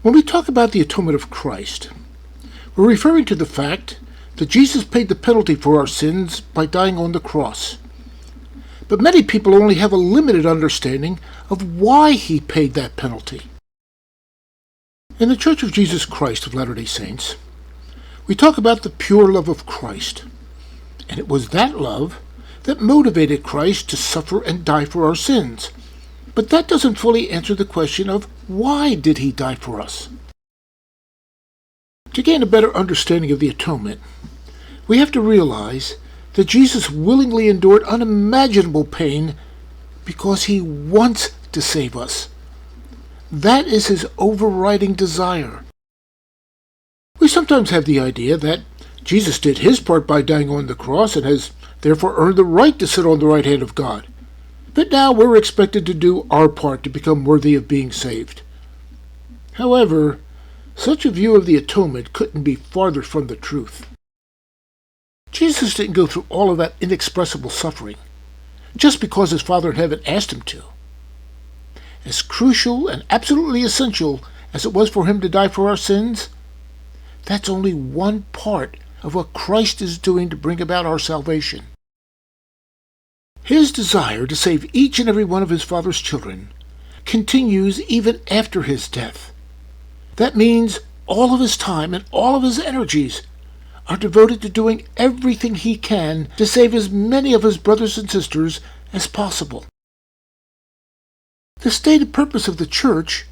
When we talk about the atonement of Christ, we're referring to the fact that Jesus paid the penalty for our sins by dying on the cross. But many people only have a limited understanding of why he paid that penalty. In the Church of Jesus Christ of Latter-day Saints, we talk about the pure love of Christ, and it was that love that motivated Christ to suffer and die for our sins. But that doesn't fully answer the question of why did he die for us? To gain a better understanding of the atonement, we have to realize that Jesus willingly endured unimaginable pain because he wants to save us. That is his overriding desire. We sometimes have the idea that Jesus did his part by dying on the cross and has therefore earned the right to sit on the right hand of God. But now we're expected to do our part to become worthy of being saved. However, such a view of the atonement couldn't be farther from the truth. Jesus didn't go through all of that inexpressible suffering just because his Father in heaven asked him to. As crucial and absolutely essential as it was for him to die for our sins, that's only one part of what Christ is doing to bring about our salvation. His desire to save each and every one of his Father's children continues even after his death. That means all of his time and all of his energies are devoted to doing everything he can to save as many of his brothers and sisters as possible. The stated purpose of the Church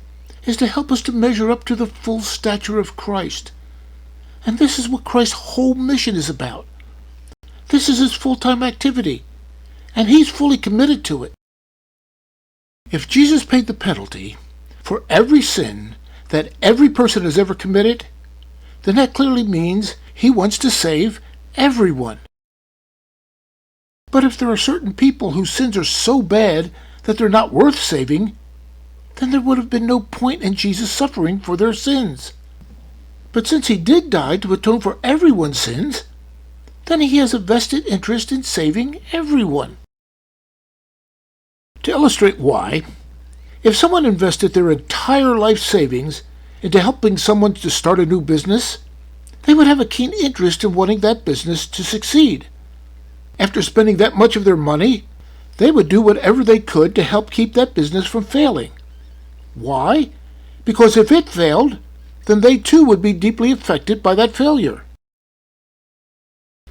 is to help us to measure up to the full stature of Christ. And this is what Christ's whole mission is about. This is his full-time activity, and he's fully committed to it. If Jesus paid the penalty for every sin that every person has ever committed, then that clearly means he wants to save everyone. But if there are certain people whose sins are so bad that they're not worth saving, then there would have been no point in Jesus suffering for their sins. But since he did die to atone for everyone's sins, then he has a vested interest in saving everyone. To illustrate why, if someone invested their entire life savings into helping someone to start a new business, they would have a keen interest in wanting that business to succeed. After spending that much of their money, they would do whatever they could to help keep that business from failing. Why? Because if it failed, then they too would be deeply affected by that failure.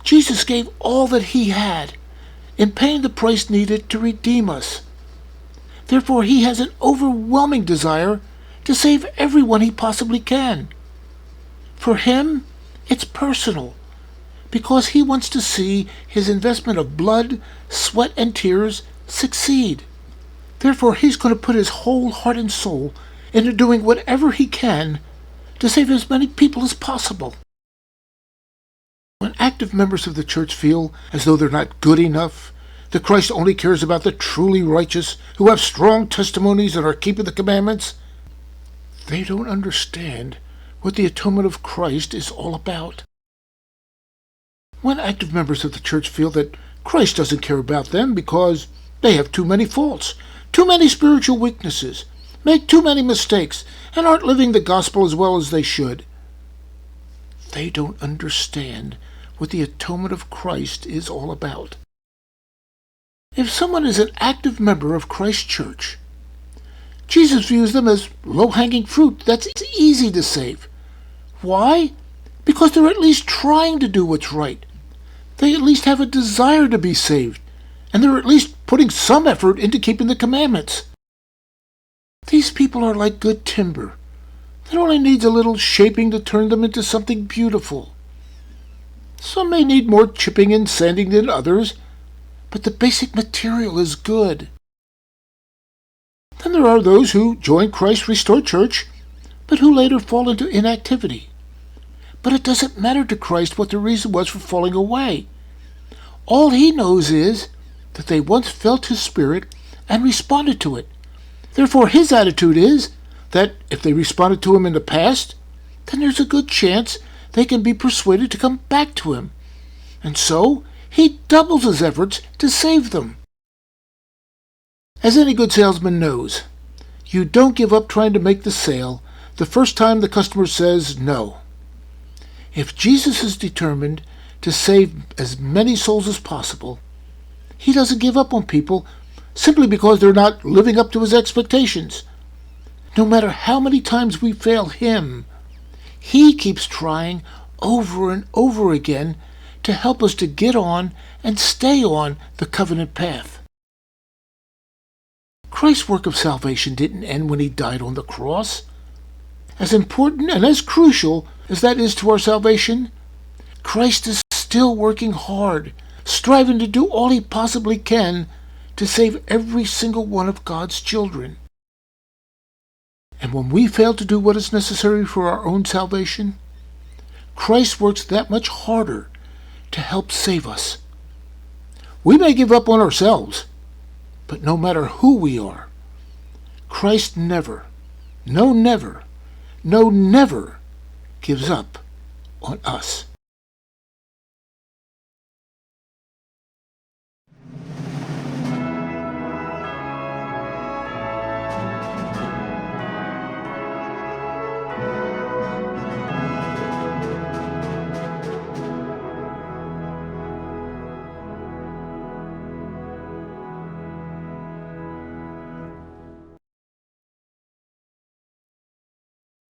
Jesus gave all that he had in paying the price needed to redeem us. Therefore, he has an overwhelming desire to save everyone he possibly can. For him, it's personal, because he wants to see his investment of blood, sweat, and tears succeed. Therefore, he's going to put his whole heart and soul into doing whatever he can to save as many people as possible. When active members of the Church feel as though they're not good enough, that Christ only cares about the truly righteous who have strong testimonies and are keeping the commandments, they don't understand what the atonement of Christ is all about. When active members of the Church feel that Christ doesn't care about them because they have too many faults, too many spiritual weaknesses, make too many mistakes, and aren't living the gospel as well as they should, they don't understand what the atonement of Christ is all about. If someone is an active member of Christ's church, Jesus views them as low-hanging fruit that's easy to save. Why? Because they're at least trying to do what's right. They at least have a desire to be saved, and they're at least putting some effort into keeping the commandments. These people are like good timber that only needs a little shaping to turn them into something beautiful. Some may need more chipping and sanding than others, but the basic material is good. Then there are those who join Christ's restored church, but who later fall into inactivity. But it doesn't matter to Christ what the reason was for falling away. All he knows is that they once felt his spirit and responded to it. Therefore, his attitude is that if they responded to him in the past, then there's a good chance they can be persuaded to come back to him. And so, he doubles his efforts to save them. As any good salesman knows, you don't give up trying to make the sale the first time the customer says no. If Jesus is determined to save as many souls as possible, he doesn't give up on people simply because they're not living up to his expectations. No matter how many times we fail him, he keeps trying over and over again to help us to get on and stay on the covenant path. Christ's work of salvation didn't end when he died on the cross. As important and as crucial as that is to our salvation, Christ is still working hard, striving to do all he possibly can to save every single one of God's children. And when we fail to do what is necessary for our own salvation, Christ works that much harder to help save us. We may give up on ourselves, but no matter who we are, Christ never gives up on us.